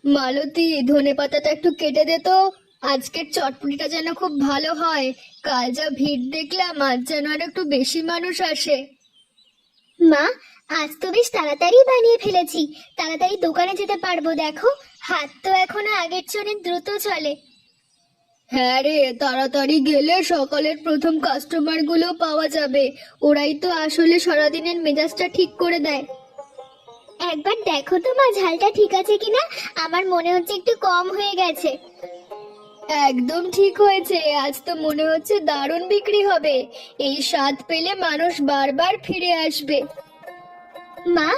মালতী, ধনেপাতাটা একটু কেটে দে তো। আজকের চটপটিটা যেন খুব ভালো হয়। কাল যা ভিড় দেখলাম, আজ যেন আর একটু বেশি মানুষ আসে। মা, আজ তো বেশ তাড়াতাড়ি বানিয়ে ফেলেছি। তাড়াতাড়ি দোকানে যেতে পারবো, দেখো হাত তো এখনো আগের চেয়ে অনেক দ্রুত চলে। হ্যাঁ রে, তাড়াতাড়ি গেলে সকালের প্রথম কাস্টমার গুলো পাওয়া যাবে। ওরাই তো আসলে সারাদিনের মেজাজটা ঠিক করে দেয়। একবার দেখো তো মা, ঝালটা ঠিক আছে কিনা। আমার মনে হচ্ছে একটু কম হয়ে গেছে। একদম ঠিক হয়েছে। আজ তো মনে হচ্ছে দারুণ বিক্রি হবে। এই স্বাদ পেলে মানুষ বারবার ফিরে আসবে। মা,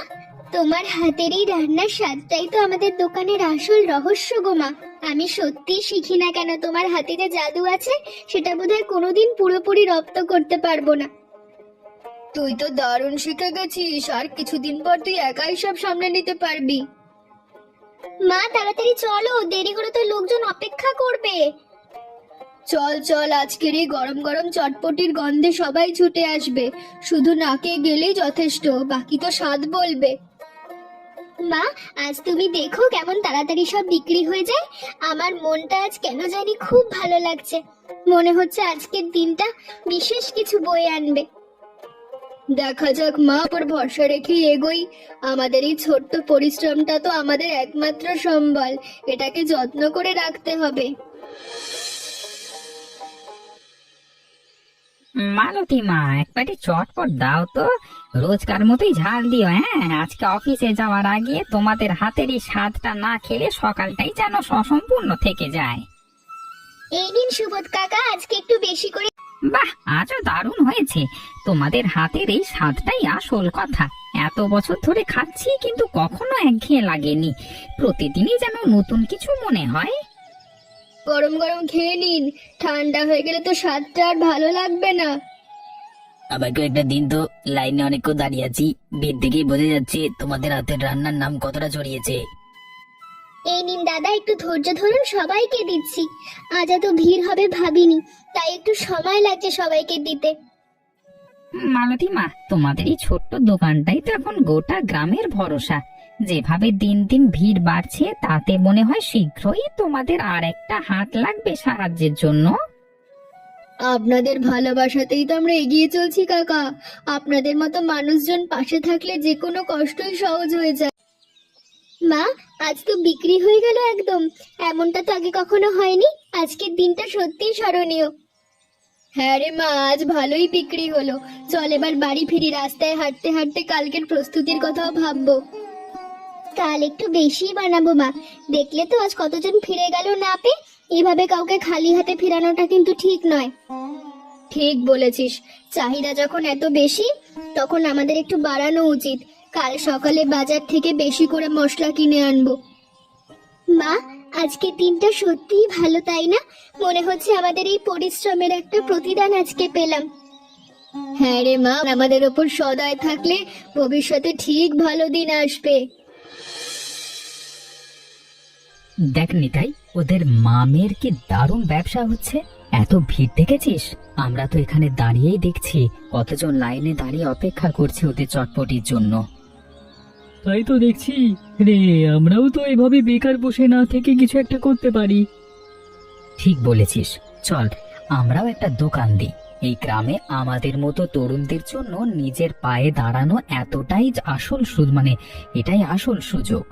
তোমার হাতের এই রান্নার স্বাদটাই তো আমাদের দোকানের আসল রহস্য গো মা। আমি সত্যি শিখি না কেন, তোমার হাতে যে জাদু আছে সেটা বোধহয় কোনোদিন পুরোপুরি রপ্ত করতে পারবো না। তুই তো দারুণ শিখে গেছিস, আর কিছুদিন পর তুই একাই সব সামলে নিতে পারবি। মা তাড়াতাড়ি চলো, দেরি করে তো লোকজন অপেক্ষা করবে। চল চল, আজকের এই গরম গরম চটপটির গন্ধে সবাই ছুটে আসবে। শুধু নাকে গেলেই যথেষ্ট, বাকি তো স্বাদ বলবে। মা, আজ তুমি দেখো কেমন তাড়াতাড়ি সব বিক্রি হয়ে যায়। আমার মনটা আজ কেন জানি খুব ভালো লাগছে। মনে হচ্ছে আজকের দিনটা বিশেষ কিছু বয়ে আনবে। দেখা যাক মা, ওপর ভরসা রেখে এগোই। আমাদের এই ছোট্ট পরিশ্রমটা তো আমাদের একমাত্র সম্বল। এটাকে যত্ন করে রাখতে হবে। মালতী মা, এক প্যাটি চটপট দাও তো। রোজকার মতোই ঝাল দিও। হ্যাঁ, আজকে অফিসে যাওয়ার আগে তোমাদের হাতের এই স্বাদটা না খেলে সকালটাই যেন অসম্পূর্ণ থেকে যায়। এই নিন সুবোধ কাকা, আজকে একটু বেশি করে। বাহ, আজও দারুণ হয়েছে। তোমাদের হাতের এই স্বাদটাই আসল কথা। এত বছর ধরে খাচ্ছি, কিন্তু কখনো একঘেয়ে লাগেনি। প্রতিদিনই যেন নতুন কিছু মনে হয়। গরম গরম খেয়ে নিন, ঠান্ডা হয়ে গেলে তো স্বাদটা আর ভালো লাগবে না। আমাকে একটা দিন তো, লাইনে অনেকক্ষণ দাঁড়িয়ে আছি। ভিড় দেখেই বোঝা যাচ্ছে তোমাদের হাতের রান্নার নাম কতটা ছড়িয়েছে। এই নিন দাদা, একটু ধৈর্য ধরুন, সবাইকে দিচ্ছি। আজ এত ভিড় হবে ভাবিনি, তাই একটু সময় লাগছে সবাইকে দিতে। মালতী মা, তোমাদের এই ছোট্ট দোকানটাই তো এখন গোটা গ্রামের ভরসা। যেভাবে দিন দিন ভিড় বাড়ছে, তাতে মনে হয় শীঘ্রই তোমাদের আর একটা হাত লাগবে সাহায্যের জন্য। আপনাদের ভালোবাসাতেই তো আমরা এগিয়ে চলছি কাকা। আপনাদের মতো মানুষজন পাশে থাকলে যে কোনো কষ্টই সহজ হয়ে যায়। মা, আজ তো বিক্রি হয়ে গেল একদম। এমনটা তো আগে কখনো হয়নি। আজকের দিনটা সত্যিই স্মরণীয়। হ্যাঁ রে মা, আজ ভালোই বিক্রি হলো। চল এবার বাড়ি ফিরি। রাস্তায় হাঁটতে হাঁটতে কালকের প্রস্তুতির কথাও ভাববো। কাল একটু বেশি বানাবো মা। দেখলে তো আজ কতজন ফিরে গেল না পেয়ে। এভাবে কাউকে খালি হাতে ফেরানোটা কিন্তু ঠিক নয়। ঠিক বলেছিস। চাহিদা যখন এত বেশি, তখন আমাদের একটু বাড়ানো উচিত। কাল সকালে বাজার থেকে বেশি করে মশলা কিনে আনবো। মা, আজকের দিনটা সত্যিই ভালো, তাই না? মনে হচ্ছে আমাদের এই পরিশ্রমের একটা প্রতিদান আজকে পেলাম। হ্যাঁ রে মা, আমাদের ওপর সদয় থাকলে ভবিষ্যতে ঠিক ভালো দিন আসবে। দেখ নিতাই, ওদের মামের কি দারুণ ব্যবসা হচ্ছে। এত ভিড় দেখেছিস? আমরা তো এখানে দাঁড়িয়েই দেখছি কতজন লাইনে দাঁড়িয়ে অপেক্ষা করছে ওদের চটপটির জন্য। তাই তো দেখছি রে। আমরাও তো এভাবে বেকার বসে না থেকে কিছু একটা করতে পারি। ঠিক বলেছিস। চল, আমরাও একটা দোকান দিই। এই গ্রামে আমাদের মতো তরুণদের জন্য নিজের পায়ে দাঁড়ানো এতটাই এটাই আসল সুযোগ।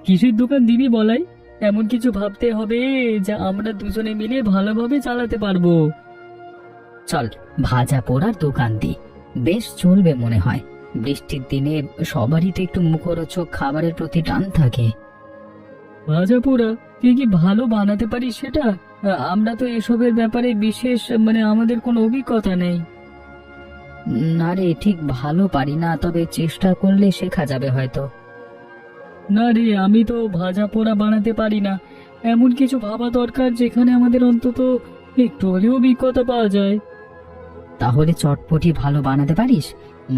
কিসের দোকান দিবি বলাই? এমন কিছু ভাবতে হবে যা আমরা দুজনে মিলে ভালোভাবে চালাতে পারবো। চল, ভাজা পোড়ার দোকান দিই। বেশ চলবে মনে হয়। বৃষ্টির দিনে সবারই তো একটু মুখরোচক খাবারের প্রতি টান থাকে। ভাজা পোড়া? তুই কি ভালো বানাতে পারিস সেটা? আমরা তো এসবের ব্যাপারে বিশেষ আমাদের কোনো অভিজ্ঞতা নেই। না রে, ঠিক ভালো পারি না, তবে চেষ্টা করলে শেখা যাবে হয়তো। না রে, আমি তো ভাজা পোড়া বানাতে পারি না। এমন কিছু ভাবা দরকার যেখানে আমাদের অন্তত একটু হলেও অভিজ্ঞতা পাওয়া যায়। তাহলে চটপটি ভালো বানাতে পারিস?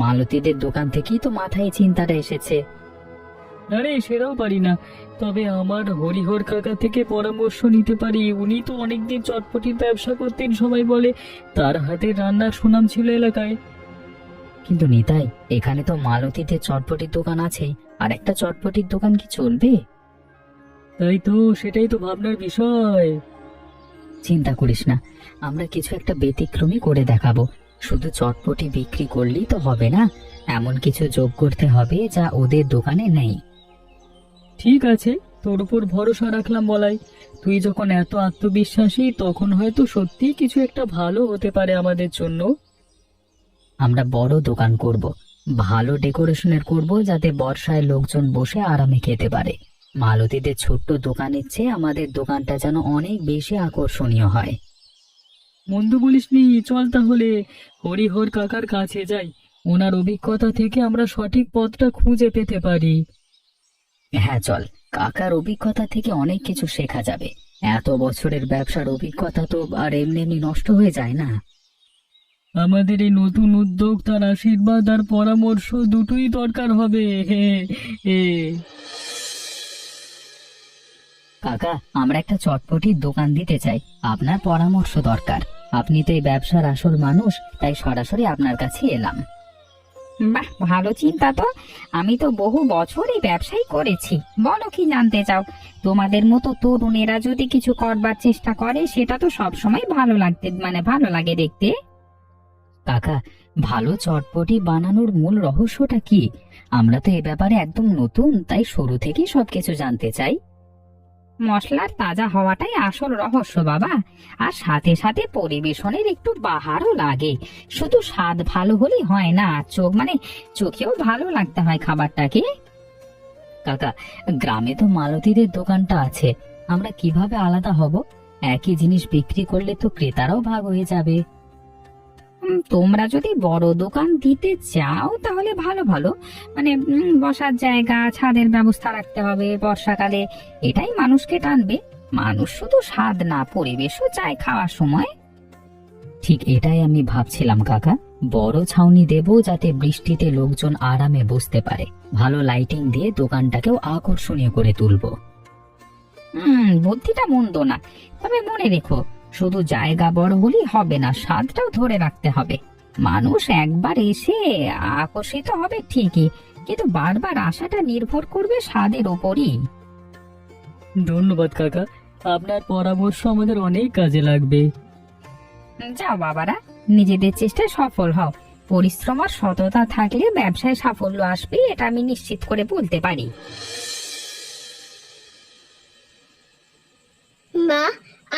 মালতীদের দোকান থেকেই তো মাথায় চিন্তাটা এসেছে। না রে, সেটাও পারি না। তবে আমার হরিহর কাকা থেকে পরামর্শ নিতে পারি। উনি তো অনেকদিন চটপটির ব্যবসা করতেন, সবাই বলে তার হাতের রান্নার সুনাম ছিল এলাকায়। কিন্তু নিতাই, এখানে তো মালতীদের চটপটির দোকান আছে, আর একটা চটপটির দোকান কি চলবে? তাই তো, সেটাই তো ভাবনার বিষয়। চিন্তা করিস না, আমরা কিছু একটা ব্যতিক্রমী করে দেখাবো। শুধু চটপটি বিক্রি করলেই তো হবে না, এমন কিছু যোগ করতে হবে যা ওদের দোকানে নেই। ঠিক আছে, তোর উপর ভরসা রাখলাম বলাই। তুই যখন এত আত্মবিশ্বাসী, তখন হয়তো সত্যিই কিছু একটা ভালো হতে পারে আমাদের জন্য। আমরা বড় দোকান করব, ভালো ডেকোরেশনের করব, যাতে বর্ষায় লোকজন বসে আরামে খেতে পারে। মালতীদের ছোট্ট দোকানের চেয়ে আমাদের দোকানটা যেন অনেক বেশি আকর্ষণীয় হয়। মন্দ বলিসনি, চল তাহলে হরিহর কাকার কাছে যাই। ওনার অভিজ্ঞতা থেকে আমরা সঠিক পথটা খুঁজে পেতে পারি। হ্যাঁ চল, কাকার অভিজ্ঞতা থেকে অনেক কিছু শেখা যাবে। এত বছরের ব্যবসার অভিজ্ঞতা তো আর এমনি এমনি নষ্ট হয়ে যায় না। আমাদের এই নতুন উদ্যোগ, তার আশীর্বাদ আর পরামর্শ দুটোই দরকার হবে। হে হে। কাকা, আমরা একটা চটপটির দোকান দিতে চাই, আপনার পরামর্শ দরকার। আপনি তো এই ব্যবসার আসল মানুষ, তাই সরাসরি আপনার কাছে এলাম। বাহ, ভালো চিন্তা তো। আমি তো বহু বছর এই ব্যবসাই করেছি। বলো কি জানতে চাও? তোমাদের মতো তরুণেরা যদি কিছু করবার চেষ্টা করে, সেটা তো সবসময় ভালো লাগে দেখতে। কাকা, ভালো চটপটি বানানোর মূল রহস্যটা কি? আমরা তো এ ব্যাপারে একদম নতুন, তাই শুরু থেকেই সবকিছু জানতে চাই। মশলার তাজা হওয়াটাই আসল রহস্য বাবা। আর সাথে সাথে পরিবেশনের একটু বাহারও লাগে। শুধু স্বাদ ভালো হলেই হয় না, চোখেও ভালো লাগতে হয় খাবারটাকে। কাকা, গ্রামে তো মালতীদের দোকানটা আছে, আমরা কিভাবে আলাদা হব? একই জিনিস বিক্রি করলে তো ক্রেতারাও ভাগ হয়ে যাবে। তোমরা যদি বড় দোকান দিতে চাও, তাহলে ভালো ভালো বসার জায়গা, ছাদের ব্যবস্থা রাখতে হবে বর্ষাকালে। এটাই মানুষকে টানবে। মানুষ শুধু স্বাদ না, পরিবেশও চায় খাওয়ার সময়। ঠিক এটাই আমি ভাবছিলাম কাকা, বড় ছাউনি দেব যাতে বৃষ্টিতে লোকজন আরামে বসতে পারে। ভালো লাইটিং দিয়ে দোকানটাকেও আকর্ষণীয় করে তুলবো। বুদ্ধিটা মন্দ না, তবে মনে রেখো, শুধু জায়গা বড় হলেই হবে না, স্বাদটাও ধরে রাখতে হবে। মানুষ একবার এসে আকর্ষিত হবে ঠিকই, কিন্তু বারবার আসাটা নির্ভর করবে স্বাদের ওপরই। ধন্যবাদ কাকা, আপনার পরামর্শ আমাদের অনেক কাজে লাগবে। যাও বাবারা, নিজেদের চেষ্টায় সফল হও। পরিশ্রম আর সততা থাকলে ব্যবসায় সাফল্য আসবে, এটা আমি নিশ্চিত করে বলতে পারি। মা,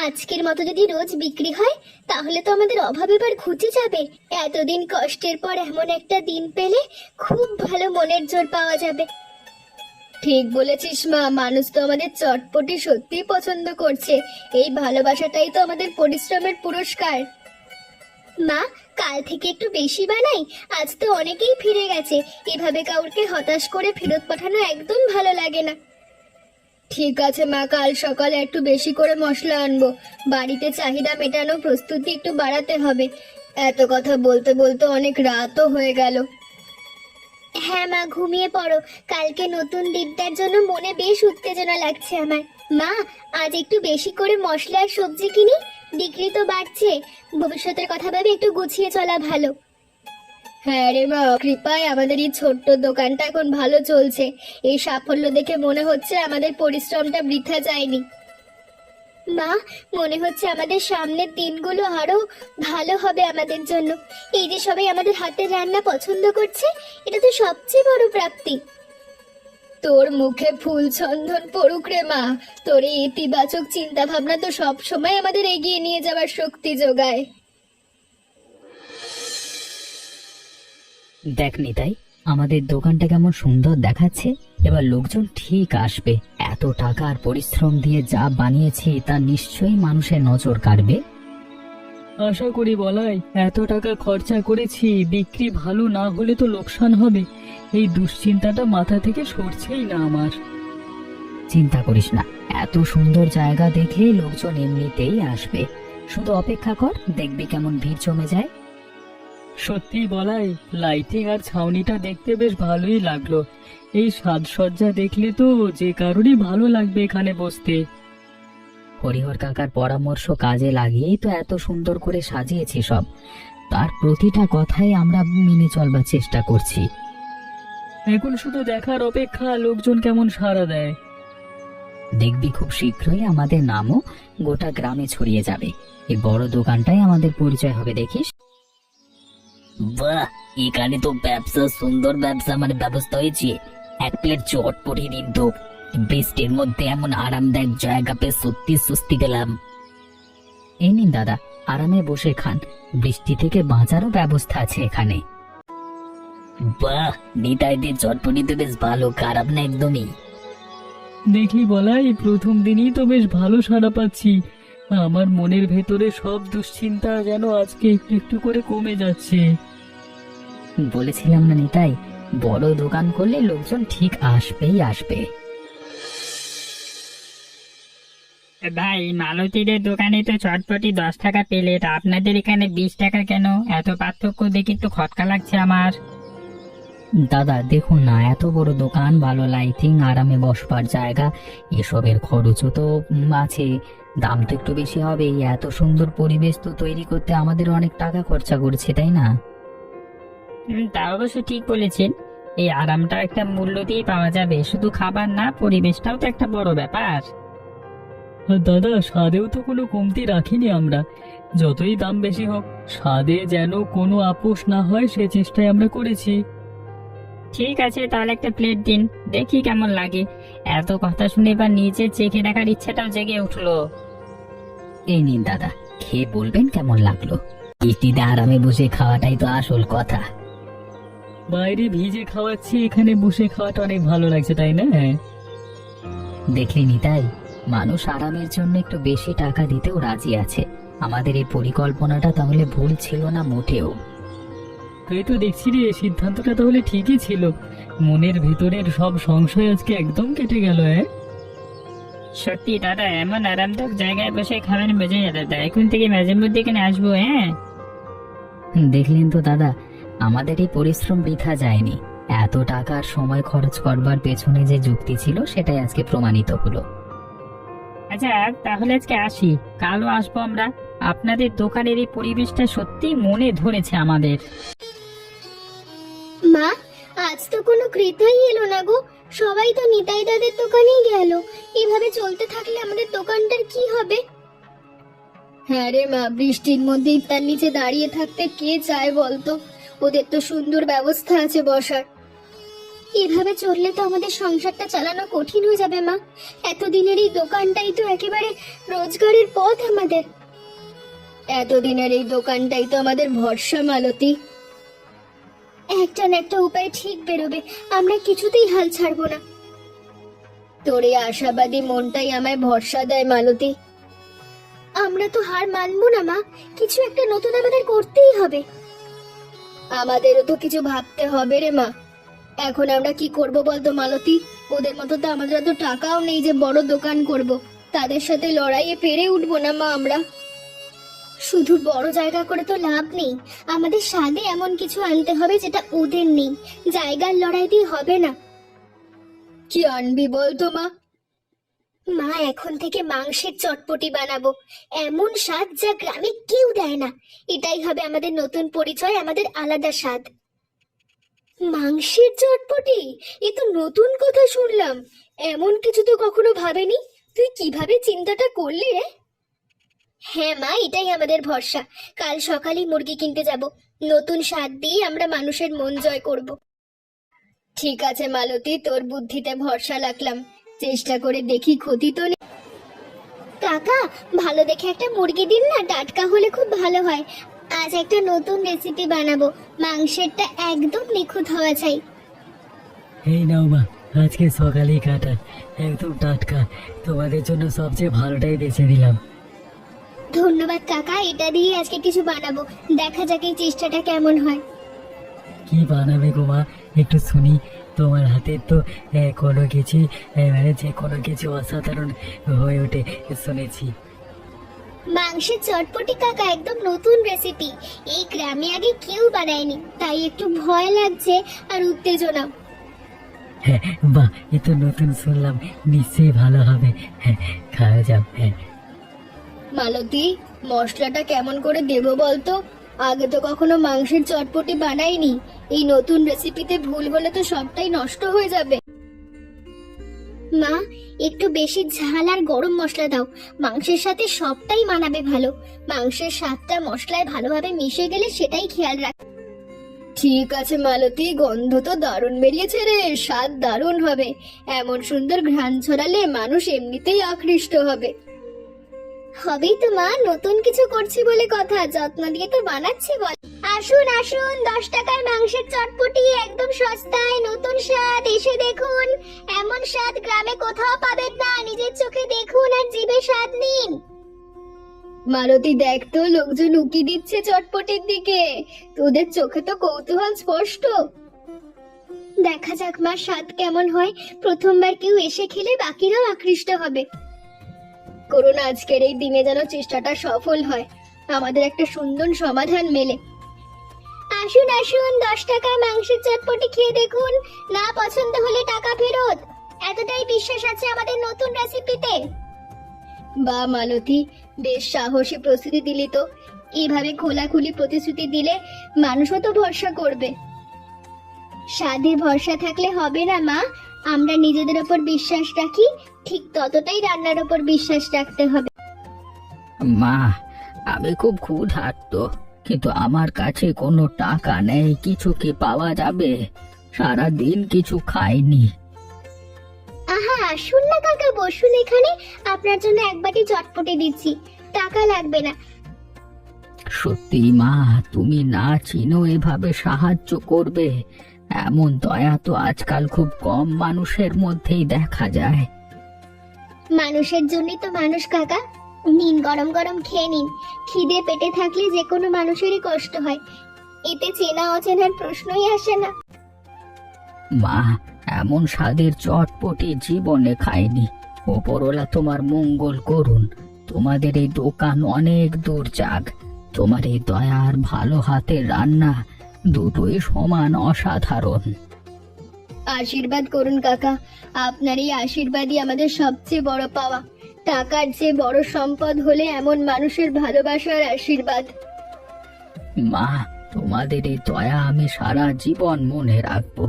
আজকের মতো যদি রোজ বিক্রি হয়, তাহলে তো আমাদের অভাব এবার ঘুচে যাবে। এতদিন কষ্টের পর এমন একটা দিন পেলে খুব ভালো মনের জোর পাওয়া যাবে। ঠিক বলেছিস মা, মানুষ তো আমাদের চটপটি সত্যিই পছন্দ করছে। এই ভালোবাসাটাই তো আমাদের পরিশ্রমের পুরস্কার। মা, কাল থেকে একটু বেশি বানাই। আজ তো অনেকেই ফিরে গেছে। এভাবে কাউকে হতাশ করে ফেরত পাঠানো একদম ভালো লাগে না। ঠিক আছে মা, কাল সকালে একটু বেশি করে মশলা আনবো। বাড়িতে চাহিদা মেটানো প্রস্তুতি একটু বাড়াতে হবে। এত কথা বলতে বলতে অনেক রাতও হয়ে গেল। হ্যাঁ মা, ঘুমিয়ে পড়ো। কালকে নতুন দিনটার জন্য মনে বেশ উত্তেজনা লাগছে আমার। মা, আজ একটু বেশি করে মশলা আর সবজি কিনি। বিক্রি তো বাড়ছে, ভবিষ্যতের কথা ভেবে একটু গুছিয়ে চলা ভালো। হ্যাঁ রে মা, কৃপায় আমাদের এই ছোট্ট দোকানটা এখন ভালো চলছে। এই সাফল্য দেখে মনে হচ্ছে আমাদের পরিশ্রমটা বৃথা যায়নি। মা, মনে হচ্ছে আমাদের সামনের দিনগুলো আরো ভালো হবে আমাদের জন্য। এই যে সবাই আমাদের হাতের রান্না পছন্দ করছে, এটা তো সবচেয়ে বড় প্রাপ্তি। তোর মুখে ফুল চন্দন পড়ুক রে মা। তোর এই ইতিবাচক চিন্তা ভাবনা তো সব সময় আমাদের এগিয়ে নিয়ে যাওয়ার শক্তি যোগায়। দেখ নিতাই, আমাদের দোকানটা কেমন সুন্দর দেখাচ্ছে। এবার লোকজন ঠিক আসবে। এত টাকা আর পরিশ্রম দিয়ে যা বানিয়েছি তা নিশ্চয়ই মানুষের নজর কাড়বে। আশা করি বলাই, এত টাকা খরচা করেছি, বিক্রি ভালো না হলে তো লোকসান হবে। এই দুশ্চিন্তাটা মাথা থেকে সরছেই না আমার। চিন্তা করিস না, এত সুন্দর জায়গা দেখে লোকজন এমনিতেই আসবে। শুধু অপেক্ষা কর, দেখবি কেমন ভিড় জমে যায়। সত্যি বলাই, লাইটিং আর ছাউনিটা দেখতে বেশ ভালোই লাগলো। এই সাজসজ্জা দেখলে তো যে কারোরই ভালো লাগবে এখানে বসতে। হরিহর কাকার পরামর্শ কাজে লাগিয়েই তো এত সুন্দর করে সাজিয়েছি সব। তার প্রতিটা কথাই আমরা মেনে চলবার চেষ্টা করছি। এখন শুধু দেখার অপেক্ষা লোকজন কেমন সাড়া দেয়। দেখবি খুব শীঘ্রই আমাদের নামও গোটা গ্রামে ছড়িয়ে যাবে। এই বড় দোকানটাই আমাদের পরিচয় হবে, দেখিস। বাহ, এখানে তো ব্যবসা, সুন্দর ব্যবসা মানে ব্যবস্থা হয়েছে। এক প্লেট চটপটি দিন তো। বৃষ্টির মধ্যে এমন আরামদায়ক জায়গা পেয়ে সত্যি স্বস্তি পেলাম। এই নিন দাদা, আরামে বসে খান, বৃষ্টি থেকে বাঁচারও ব্যবস্থা আছে এখানে। বাহ, নিতাইদের চটপটি তো বেশ ভালো, খারাপ না একদমই। দেখলি বলা, এই প্রথম দিনই তো বেশ ভালো সাড়া পাচ্ছি। আমার মনের ভেতরে সব দুশ্চিন্তা যেন আজকে একটু একটু করে কমে যাচ্ছে। বলেছিলাম না নিতাই, বড় দোকান করলে লোকজন ঠিক আসবেই আসবে। ভাই, মালতীদের দোকানে তো চটপটি 10 টাকা প্লেট, আপনাদের এখানে 20 টাকা কেন? এত পার্থক্য দেখি তো খটকা লাগছে আমার। দাদা দেখুন না, এত বড় দোকান, ভালো লাইটিং, আরামে বসবার জায়গা, এসবের খরচও তো আছে, দাম তো একটু বেশি হবেই। এত সুন্দর পরিবেশ তো তৈরি করতে আমাদের অনেক টাকা খরচা করছে, তাই না? তা অবশ্য ঠিক বলেছেন। এই আরামটা একটা মূল্য দিয়ে পাওয়া যাবে, শুধু খাবার না, পরিবেশটাও তো একটা বড় ব্যাপার। আর দাদা, স্বাদেও তো কোনো কমতি রাখিনি আমরা। যতই দাম বেশি হোক, স্বাদে যেন কোনো আপোষ না হয় সে চেষ্টাই আমরা করেছি। ঠিক আছে, তাহলে একটা প্লেট দিন, দেখি কেমন লাগে। এত কথা শুনে এবার নিজে চেখে দেখার ইচ্ছাটাও জেগে উঠলো। এই নিন দাদা, খেয়ে বলবেন কেমন লাগলো। বৃষ্টিতে আরামে বসে খাওয়াটাই তো আসল কথা। বাইরে ভিজে খাওয়াচ্ছি, এখানে বসে খাওয়াটা অনেক ভালো লাগছে, তাই না? দেখলি নিতাই, মানুষ আরামের জন্য একটু বেশি টাকা দিতেও রাজি আছে। আমাদের এই পরিকল্পনাটা তাহলে ভুল ছিল না মোটেও। তাই তো দেখছি রে, সিদ্ধান্তটা তাহলে ঠিকই ছিল। মনের ভেতরের সব সংশয় আজকে একদম কেটে গেল। সত্যি দাদা, এমন আরামদায়ক জায়গায় বসে খাবেন বোঝা যায় দাদা। এখন থেকে মাঝে মধ্যে এখানে আসবো। হ্যাঁ, দেখলেন তো দাদা, আমাদের এই পরিশ্রম বৃথা যায়নি। এত টাকা আর সময় খরচ করবার পেছনে যে যুক্তি ছিল, সেটাই আজকে প্রমাণিত হলো। আচ্ছা তাহলে আজকে আসি, কালও আসবো আমরা। আপনাদের দোকানের এই পরিবেশটা সত্যি মনে ধরেছে আমাদের। মা, আজ তো কোনো ক্রেতাই এলো না গো। সবাই তো নিতাই দাদের দোকানেই গেল। এভাবে চলতে থাকলে আমাদের দোকানটার কি হবে? হ্যাঁ রে মা, বৃষ্টির মধ্যে তার নিচে দাঁড়িয়ে থাকতে কে চায় বলতো? ওদের তো সুন্দর ব্যবস্থা আছে বসার। এভাবে চললে তো আমাদের সংসারটা চালানো কঠিন হয়ে যাবে মা। এতদিনের এই দোকানটাই তো একেবারে রোজগারের পথ আমাদের। এতদিনের এই দোকানটাই তো আমাদের ভরসা মালতী। একটা না একটা উপায় ঠিক বেরোবে, আমরা কিছুতেই হাল ছাড়বো না। তোর এই আশাবাদী মনটাই আমায় ভরসা দেয় মালতী। আমরা তো হার মানবো না মা, কিছু একটা নতুন আমাদের করতেই হবে। আমাদেরও তো কিছু ভাবতে হবে রে মা। এখন আমরা কি করব বলতো মালতী? ওদের মতো তো আমাদের তো টাকাও নেই যে বড় দোকান করব। তাদের সাথে লড়াইয়ে পেরে উঠবো না মা আমরা। শুধু বড় জায়গা করে তো লাভ নেই, আমাদের স্বাদে এমন কিছু আনতে হবে যেটা ওদের নেই। জায়গার লড়াই দিয়ে হবে না। কি আনবি বলতো মা? মা, এখন থেকে মাংসের চটপটি বানাবো, এমন স্বাদ যা গ্রামে কেউ দেয় না। এটাই হবে আমাদের নতুন পরিচয়, আমাদের আলাদা স্বাদ। মাংসের চটপটি? এ তো নতুন কথা শুনলাম। এমন কিছু তো কখনো ভাবেনি। তুই কিভাবে চিন্তাটা করলি রে? হ্যাঁ মা, এটাই আমাদের ভরসা। কাল সকালেই মুরগি কিনতে যাব। নতুন স্বাদ দিয়ে আমরা মানুষের মন জয় করব। ঠিক আছে মালতী, তোর বুদ্ধিতে ভরসা রাখলাম। চেষ্টা করে দেখি, ক্ষতি তো নেই। কাকা, ভালো দেখে একটা মুরগি দিন না, টাটকা হলে খুব ভালো হয়। আজ একটা নতুন রেসিপি বানাবো, মাংসেরটা একদম নিখুঁত হওয়া চাই। এই নাও মা, আজকে সকালেই কাটা, একদম টাটকা। তোমাদের জন্য সবচেয়ে ভালোটাই বেছে দিলাম। ধন্যবাদ কাকা, এটা দিয়ে আজকে কিছু বানাবো। দেখা যাক এই চেষ্টাটা কেমন হয়। কি বানাবে গো মা, একটু শুনি। তোমার হাতের তো কোনো কিছু মানে যে কোনো কিছু অসাধারণ হয়ে ওঠে শুনেছি। মাংসের চটপটি কাকা, একদম নতুন রেসিপি। এই গ্রামে আগে কেউ বানায়নি, তাই একটু ভয় লাগছে আর উত্তেজনা। হ্যাঁ বাহ, এ তো নতুন শুনলাম, নিশ্চয়ই ভালো হবে। হ্যাঁ, খাওয়া যাও। হ্যাঁ মালতী, মশলাটা কেমন করে দেবো বলতো? আগে তো কখনো মাংসের চটপটি বানাইনি। এই নতুন রেসিপিতে ভুল হলে তো সবটাই নষ্ট হয়ে যাবে। মা, একটু বেশি ঝাল আর গরম মশলা দাও। মাংসের সাথে সবটাই মানাবে ভালো। মাংসের স্বাদটা মশলায় ভালোভাবে মিশে গেলে সেটাই খেয়াল রাখ। ঠিক আছে মালতী, গন্ধ তো দারুণ বেরিয়েছে রে, স্বাদ দারুণ হবে। এমন সুন্দর ঘ্রাণ ছড়ালে মানুষ এমনিতেই আকৃষ্ট হবে। হবেই তো মা, নতুন কিছু করছি বলে কথা, যত্ন দিয়ে তো বানাচ্ছি বল। আসুন আসুন, 10 টাকায় মাংসের চটপটি, একদম সস্তায়, নতুন স্বাদ, এসে দেখুন। এমন স্বাদ গ্রামে কোথাও পাবেন না। নিজের চোখে দেখুন আর জিভে স্বাদ নিন। মালতী দেখ তো, লোকজন উকি দিচ্ছে চটপটির দিকে। তোদের চোখে তো কৌতূহল স্পষ্ট। দেখা যাক মা, স্বাদ কেমন হয়। প্রথমবার কেউ এসে খেলে বাকিরাও আকৃষ্ট হবে। করুন আজকের এই দিনে যেন চেষ্টাটা সফল হয়, আমাদের একটা সুন্দর সমাধান মেলে। আসুন আসুন, 10 টাকায় মাংসের চটপটি খেয়ে দেখুন। না পছন্দ হলে টাকা ফেরত। এতটাই বিশ্বাস আছে আমাদের নতুন রেসিপিতে। বা মালতী, বেশ সাহসী প্রস্তুতি দিলি তো। এইভাবে খোলাখুলি প্রতিশ্রুতি দিলে মানুষও তো ভরসা করবে। স্বাদে ভরসা থাকলে হবে না মা। আমরা নিজেদের উপর বিশ্বাস রাখি, ঠিক ততটাই রান্নার উপর বিশ্বাস রাখতে হবে। মা, আমি খুব ক্ষুধার্ত, কিন্তু আমার কাছে কোনো টাকা নেই। কিছু কি পাওয়া যাবে? সারা দিন কিছু খাইনি। আহা, আসুন না কাকা, বসুন এখানে। আপনার জন্য এক বাটি চটপটি দিচ্ছি, টাকা লাগবে না। সত্যি মা, তুমি না চিনো এভাবে সাহায্য করবে? এমন দয়া তো আজকাল খুব কম মানুষের মধ্যেই দেখা যায়। মানুষের জন্যই তো মানুষ কাকা। নিন, গরম গরম খেয়ে নিন। খিদে পেটে থাকলে যে কোনো মানুষেরই কষ্ট হয়, এতে চেনা অচেনার প্রশ্নই আসে না। মা, এমন স্বাদের চটপটি জীবনে খাইনি। ওপরওয়ালা তোমার মঙ্গল করুন। তোমাদের এই দোকান অনেক দূর যাক। তোমার এই দয়া আর ভালো হাতের রান্না দুটোই সমান অসাধারণ। আশীর্বাদ করুন কাকা, আপনার এই আশীর্বাদই আমাদের সবচেয়ে বড় পাওয়া। টাকার চেয়ে বড় সম্পদ হলে এমন মানুষের ভালোবাসার আশীর্বাদ। মা, তোমাদের এই দয়া আমি সারা জীবন মনে রাখবো।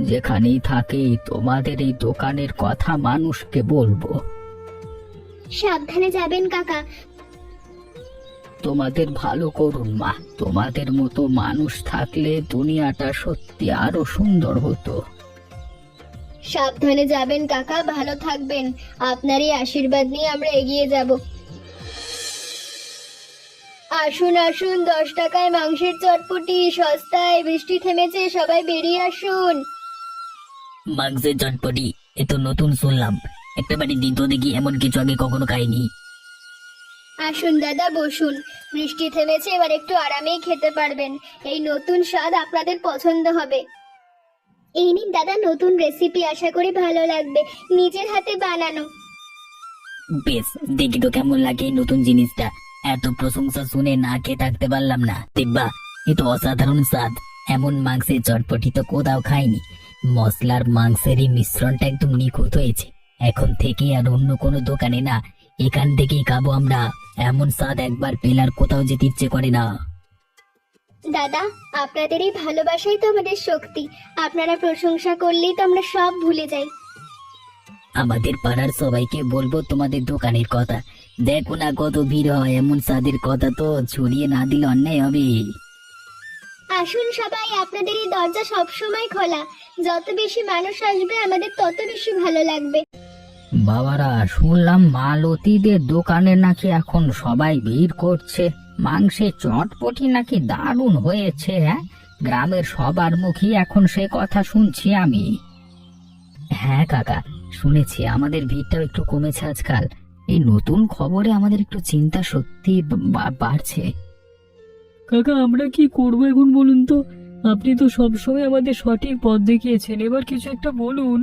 যেখানেই থাকি তোমাদের এই দোকানের কথা মানুষকে বলবো। সাবধানে যাবেন কাকা। তোমাদের ভালো করুন মা। তোমাদের মতো মানুষ থাকলে দুনিয়াটা সত্যি আরো সুন্দর হতো। সাবধানে যাবেন কাকা, ভালো থাকবেন। আপনারই আশীর্বাদ নিয়ে আমরা এগিয়ে যাব। আসুন আসুন, 10 টাকায় মাংসের চটপটি, সস্তায়, বৃষ্টি থেমেছে, সবাই বেরিয়ে আসুন। মাংসের চটপটি, এ তো নতুন শুনলাম। একটা বাড়ি দিন তো দেখি, এমন কিছু আগে কখনো খাইনি। আসুন দাদা, বসুন। বৃষ্টি থেমেছে, এবার একটু আরামেই খেতে পারবেন। এই নতুন স্বাদ আপনাদের পছন্দ হবে। এই নিন দাদা, নতুন রেসিপি, আশা করি ভালো লাগবে। নিজের হাতে বানানো। বেশ, দেখি তো কেমন লাগে এই নতুন জিনিসটা। এত প্রশংসা শুনে না খেয়ে থাকতে পারলাম না। দিব্যা, এ তো অসাধারণ স্বাদ। এমন মাংসের চটপটি তো কোথাও খাইনি। মশলার মাংসের এই মিশ্রণটা একদম নিখুঁত হয়েছে। এখন থেকে আর অন্য কোনো দোকানে না, এখান থেকেই খাবো আমরা। এমন স্বাদ একবার পেলে আর কোথাও যেতে ইচ্ছে করে না। দাদা, আপনাদের এই ভালোবাসাই তো আমাদের শক্তি। আপনারা প্রশংসা করলেই তো আমরা সব ভুলে যাই। আমাদের পাড়ার সবাইকে বলবো তোমাদের দোকানের কথা। দেখো না কত ভিড় হয়। এমন স্বাদের কথা তো ছড়িয়ে না দিলে অন্যায় হবে। আসুন সবাই, আপনাদের এই দরজা সবসময় খোলা। যত বেশি মানুষ আসবে আমাদের তত বেশি ভালো লাগবে। বাবারা, শুনলাম মালতীদের দোকানে নাকি এখন সবাই ভিড় করছে। মাংসের চটপটি নাকি দারুণ হয়েছে। হ্যাঁ, গ্রামের সবার মুখেই এখন সে কথা শুনছি আমি। হ্যাঁ কাকা, শুনেছি আমাদের ভিড়টাও একটু কমেছে আজকাল। এই নতুন খবরে আমাদের একটু চিন্তা সত্যি বাড়ছে। কাকা, আমরা কি করবো এখন বলুন তো? আপনি তো সবসময় আমাদের সঠিক পথ দেখিয়েছেন, এবার কিছু একটা বলুন।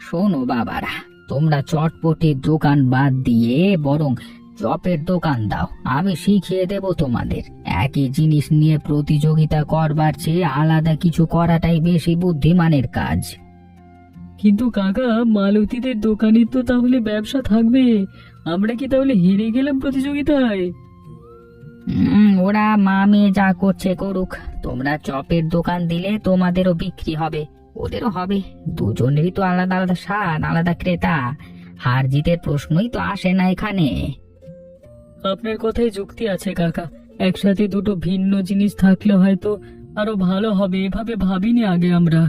শোনো বাবারা, তোমরা চটপটির দোকান বাদ দিয়ে বরং চপের দোকান দাও। আমি শিখিয়ে দেব তোমাদের। একই জিনিস নিয়ে প্রতিযোগিতা করবার চেয়ে আলাদা কিছু করাটাই বেশি বুদ্ধিমানের কাজ। কিন্তু কাকা, মালতীদের দোকানের তো তাহলে ব্যবসা থাকবে। আমরা কি তাহলে হেরে গেলাম প্রতিযোগিতায়? ওরা মা মেয়ে যা করছে করুক, তোমরা চপের দোকান দিলে তোমাদেরও বিক্রি হবে। ওদেরও হবে। দুজনেরই তো আলাদা আলাদা স্বাদ, আলাদা ক্রেতা। হার জিতের প্রশ্নই তো আসে না এখানে। আপনার কথায় যুক্তি আছে কাকা। একসাথে দুটো ভিন্ন জিনিস থাকলে হয়তো আরো ভালো হবে, এভাবে ভাবিনি আগে আমরা।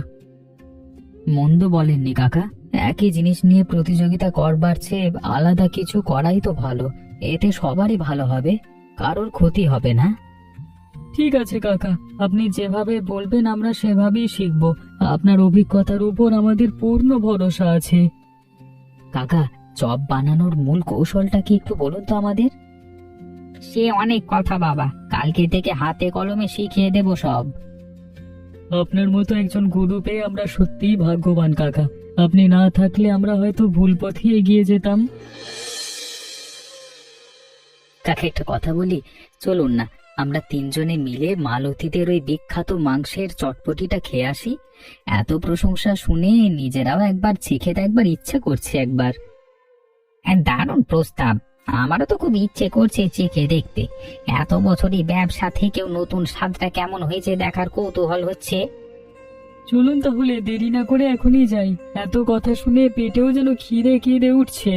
মন্দ বলেননি কাকা, একই জিনিস নিয়ে প্রতিযোগিতা করবার চেয়ে আলাদা কিছু করাই তো ভালো। এতে সবারই ভালো হবে, কারোর ক্ষতি হবে না। ঠিক আছে কাকা, আপনি যেভাবে বলবেন আমরা সেভাবেই শিখব। আপনার অভিজ্ঞতার উপর আমাদের পূর্ণ ভরসা আছে। কাকা, চপ বানানোর মূল কৌশলটা কি একটু বলুন তো আমাদের। সে অনেক কথা বাবা, কালকে থেকে হাতে কলমে শিখিয়ে দেব সব। আপনার মতো একজন গুরু পেয়ে আমরা সত্যিই ভাগ্যবান কাকা। আপনি না থাকলে আমরা হয়তো ভুল পথে এগিয়ে যেতাম। কাকা একটা কথা বলি, চলুন না আমরা তিনজনে মিলে মালতীদের ওই বিখ্যাত মাংসের চটপটিটা খেয়ে আসি। এত প্রশংসা শুনে নিজেরাও একবার চেখে দেখবার ইচ্ছে করছে একবার। দারুণ প্রস্তাব, আমারও তো খুব ইচ্ছে করছে চেখে দেখতে। এত বছরই ব্যবসা থেকেও নতুন স্বাদটা কেমন হয়েছে দেখার কৌতূহল হচ্ছে। চলুন তাহলে, দেরি না করে এখনই যাই। এত কথা শুনে পেটেও যেন খিদে খিদে উঠছে।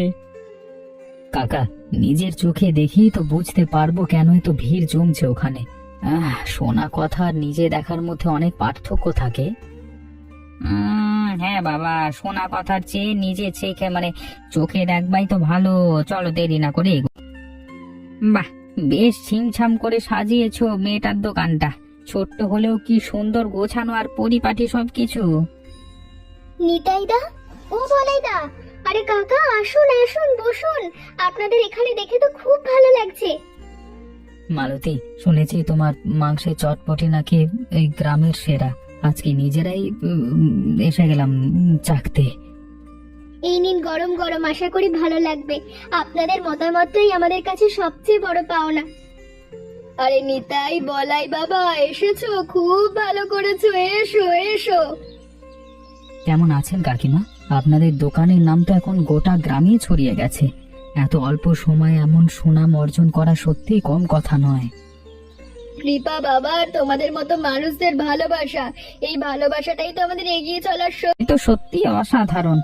কাকা, নিজের চোখে দেখেই তো বুঝতে পারবো কেন এত ভিড় জমছে ওখানে। শোনা কথা আর নিজে দেখার মধ্যে অনেক পার্থক্য থাকে। হ্যাঁ বাবা, শোনা কথার চেয়ে নিজে চেখে মানে চোখে দেখবাই তো ভালো। চলো দেরি না করে এগো। বাহ, বেশ ছিমছাম করে সাজিয়েছো মেয়েটার দোকানটা। ছোট্ট হলেও কি সুন্দর গোছানো আর পরিপাটি সবকিছু। নিতাইদা, ও বলাইদা, আরে কাকা আসুন আসুন বসুন, আপনাদের এখানে দেখে তো খুব ভালো লাগছে। মালতী, শুনেছি তোমার মাংসের চটপটি নাকি এই গ্রামের সেরা। আজকে নিজেরাই এসে গেলাম চাখতে। এই নিন গরম গরম, আশা করি ভালো লাগবে। আপনাদের মতামতটাই আমাদের কাছে সবচেয়ে বড় পাওনা। আরে নিতাই, বলাই বাবা এসেছো, খুব ভালো করেছো, এসো এসো। কেমন আছেন কাকিমা? আপনাদের দোকানের নাম তো এখন গোটা গ্রামেই ছড়িয়ে গেছে। এত অল্প সময়ে এমন সুনাম অর্জন করা সত্যিই কম কথা নয়। কৃপা বাবা, আর তোমাদের মতো মানুষদের ভালোবাসা, এই ভালোবাসাটাই তো আমাদের এগিয়ে চলার এ তো সত্যি অসাধারণ।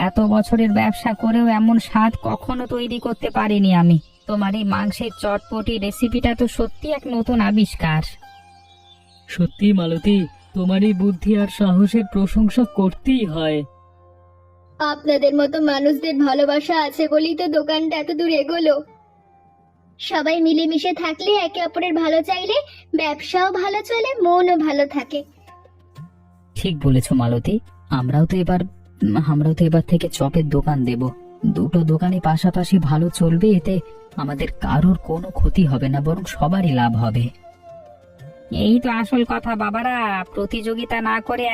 এত বছরের ব্যবসা করেও এমন স্বাদ কখনো তৈরি করতে পারিনি আমি। তোমার এই মাংসের চটপটি রেসিপিটা তো সত্যি এক নতুন আবিষ্কার। সত্যি মালতী, তোমার এই বুদ্ধি আর সাহসের প্রশংসা করতেই হয়। আপনাদের মতো মানুষদের ভালোবাসা আছে বলেই তো দোকানটা এত দূর এগোলো। সবাই মিলেমিশে থাকলে, একে অপরের ভালো চাইলে ব্যবসাও ভালো চলে, মনও ভালো থাকে। ঠিক বলেছ মালতী, আমরাও তো এবার থেকে চপের দোকান দেব। দুটো দোকানই পাশাপাশি ভালো চলবে, এতে আমাদের কারোর কোনো ক্ষতি হবে না, বরং সবারই লাভ হবে। এই তো আসল কথা বাবারা, প্রতিযোগিতা না করে